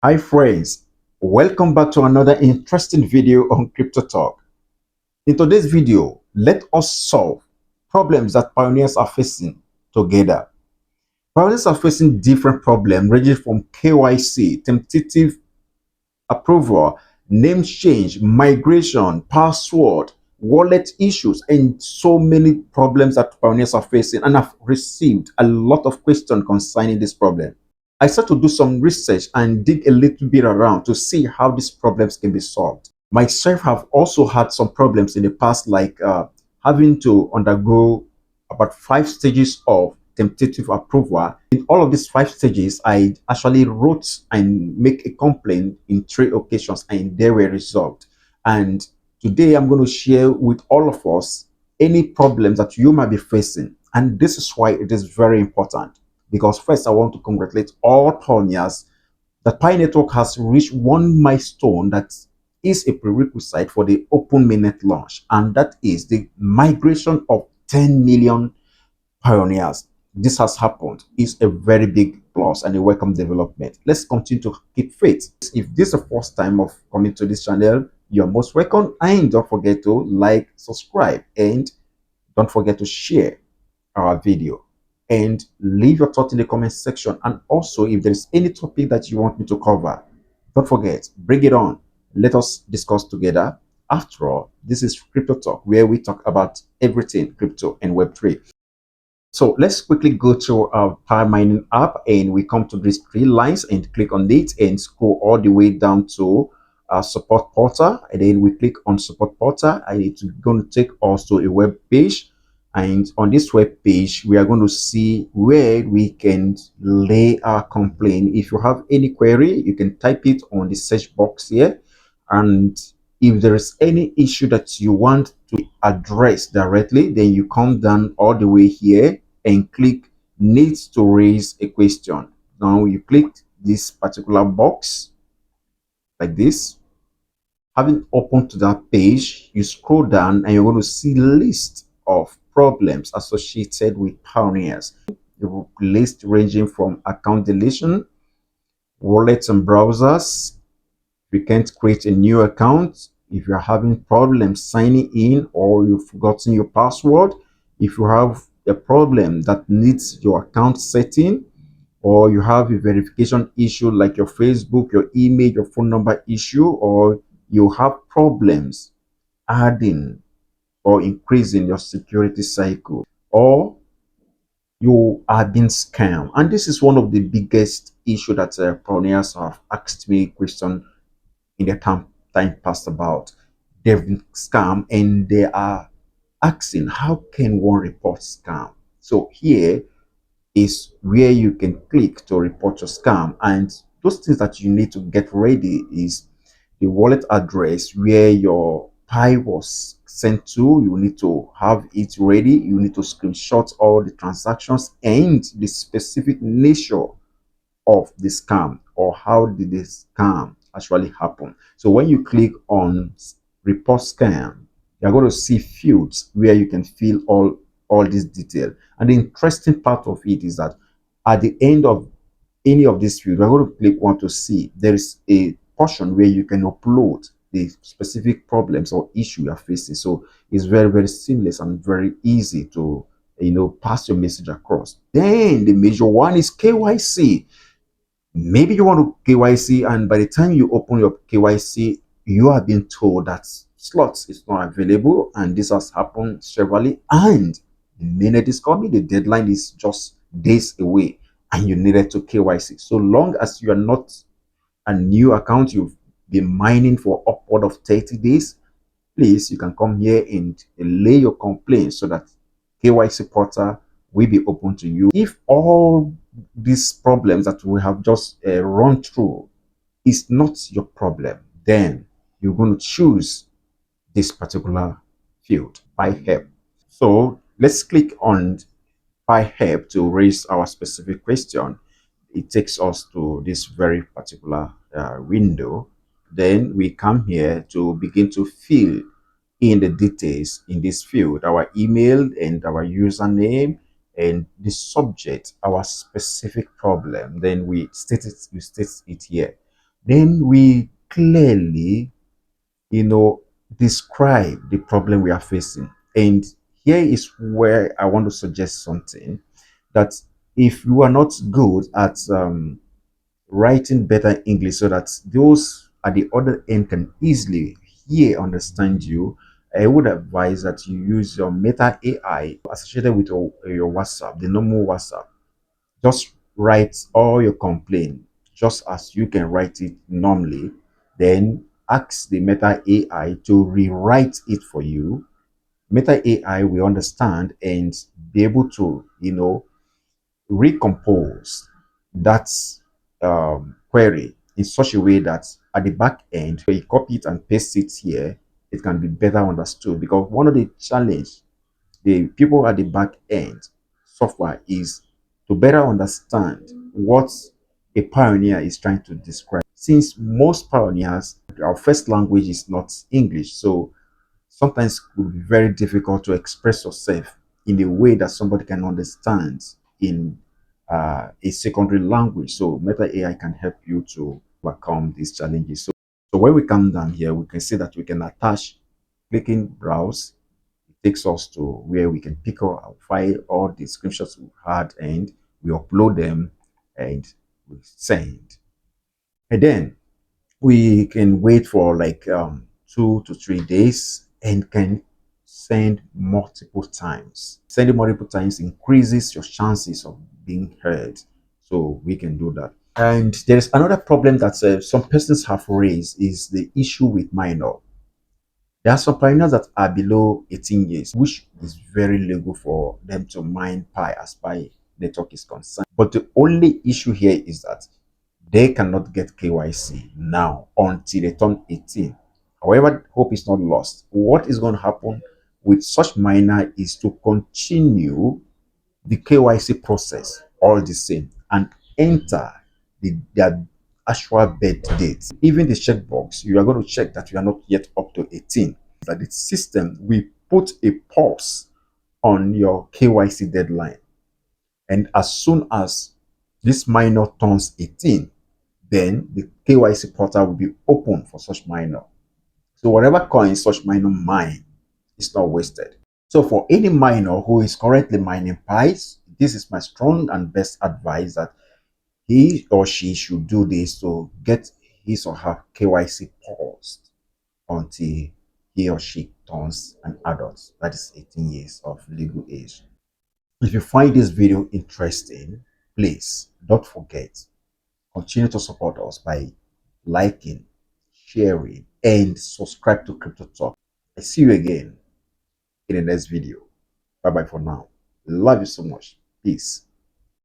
Hi friends, welcome back to another interesting video on Crypto Talk. In today's video, let us solve problems that pioneers are facing together. Pioneers are facing different problems ranging from KYC, tentative approval, name change, migration, password, wallet issues, and so many problems that pioneers are facing. And I've received a lot of questions concerning this problem. I started to do some research and dig a little bit around to see how these problems can be solved. Myself have also had some problems in the past, like having to undergo about 5 stages of tentative approval. In all of these 5 stages, I actually wrote and make a complaint in 3 occasions, and they were resolved. And today I'm going to share with all of us any problems that you might be facing. And this is why it is very important. Because first, I want to congratulate all pioneers that Pi Network has reached one milestone that is a prerequisite for the open mainnet launch, and that is the migration of 10 million pioneers. This has happened. It's a very big plus and a welcome development. Let's continue to keep faith. If this is the first time of coming to this channel, you're most welcome, and don't forget to like, subscribe, and don't forget to share our video and leave your thoughts in the comment section. And also, if there is any topic that you want me to cover, don't forget, bring it on. Let us discuss together. After all, this is Crypto Talk, where we talk about everything crypto and Web3. So let's quickly go to our Power Mining app, and we come to these 3 lines and click on it and scroll all the way down to support portal. And then we click on support portal, and it's going to take us to a web page. And on this web page, we are going to see where we can lay our complaint. If you have any query, you can type it on the search box here. And if there is any issue that you want to address directly, then you come down all the way here and click needs to raise a question. Now you click this particular box like this. Having opened to that page, you scroll down and you're going to see list of problems associated with pioneers. The list ranging from account deletion, wallets and browsers. You can't create a new account, if you're having problems signing in or you've forgotten your password, if you have a problem that needs your account setting, or you have a verification issue like your Facebook, your email, your phone number issue, or you have problems adding or increasing your security cycle, or you are being scammed. And this is one of the biggest issue that pioneers have asked me question in the time past about. They've been scammed and they are asking, how can one report scam? So here is where you can click to report your scam. And those things that you need to get ready is the wallet address where your Pi was sent to. You need to have it ready. You need to screenshot all the transactions and the specific nature of the scam, or how did the scam actually happen. So when you click on report scam, you're going to see fields where you can fill all this detail. And the interesting part of it is that at the end of any of these fields, we're going to click one to see there is a portion where you can upload the specific problems or issue you're facing. So it's very, very seamless and very easy to pass your message across. Then the major one is KYC. Maybe you want to KYC, and by the time you open your KYC, you are being told that slots is not available, and this has happened severally. And the minute is coming, the deadline is just days away, and you needed to KYC. So long as you are not a new account, you've been mining for upward of 30 days, please, you can come here and lay your complaint so that KYC portal will be open to you. If all these problems that we have just run through is not your problem, then you're going to choose this particular field by help. So let's click on by help to raise our specific question. It takes us to this very particular window. Then we come here to begin to fill in the details in this field, our email and our username, and the subject, our specific problem. Then we state it here. Then we clearly, describe the problem we are facing. And here is where I want to suggest something, that if you are not good at writing better English so that those at the other end can easily hear, understand you, I would advise that you use your Meta AI associated with your WhatsApp, the normal WhatsApp. Just write all your complaint just as you can write it normally. Then ask the Meta AI to rewrite it for you. Meta AI will understand and be able to, recompose that query in such a way that at the back end, when you copy it and paste it here, it can be better understood. Because one of the challenge the people at the back end software is to better understand what a pioneer is trying to describe. Since most pioneers, our first language is not English, so sometimes it could be very difficult to express yourself in a way that somebody can understand in a secondary language. So Meta AI can help you to overcome these challenges. So when we come down here, we can see that we can attach, clicking browse, takes us to where we can pick up our file, all the screenshots we had, and we upload them and we send. And then we can wait for like 2 to 3 days and can send multiple times. Sending multiple times increases your chances of being heard. So we can do that. And there's another problem that some persons have raised is the issue with minor. There are some pioneers that are below 18 years, which is very legal for them to mine Pi as Pi network is concerned. But the only issue here is that they cannot get KYC now until they turn 18. However, hope is not lost. What is going to happen with such miner is to continue the KYC process all the same and enter their actual birth date. Even the checkbox, you are going to check that you are not yet up to 18. That the system will put a pause on your KYC deadline. And as soon as this minor turns 18, then the KYC portal will be open for such minor. So whatever coin such minor mine is not wasted. So for any miner who is currently mining pies, this is my strong and best advice that he or she should do this to get his or her KYC paused until he or she turns an adult, that is 18 years of legal age. If you find this video interesting, please don't forget, continue to support us by liking, sharing, and subscribe to Crypto Talk. I see you again in the next video. Bye bye for now. Love you so much. Peace.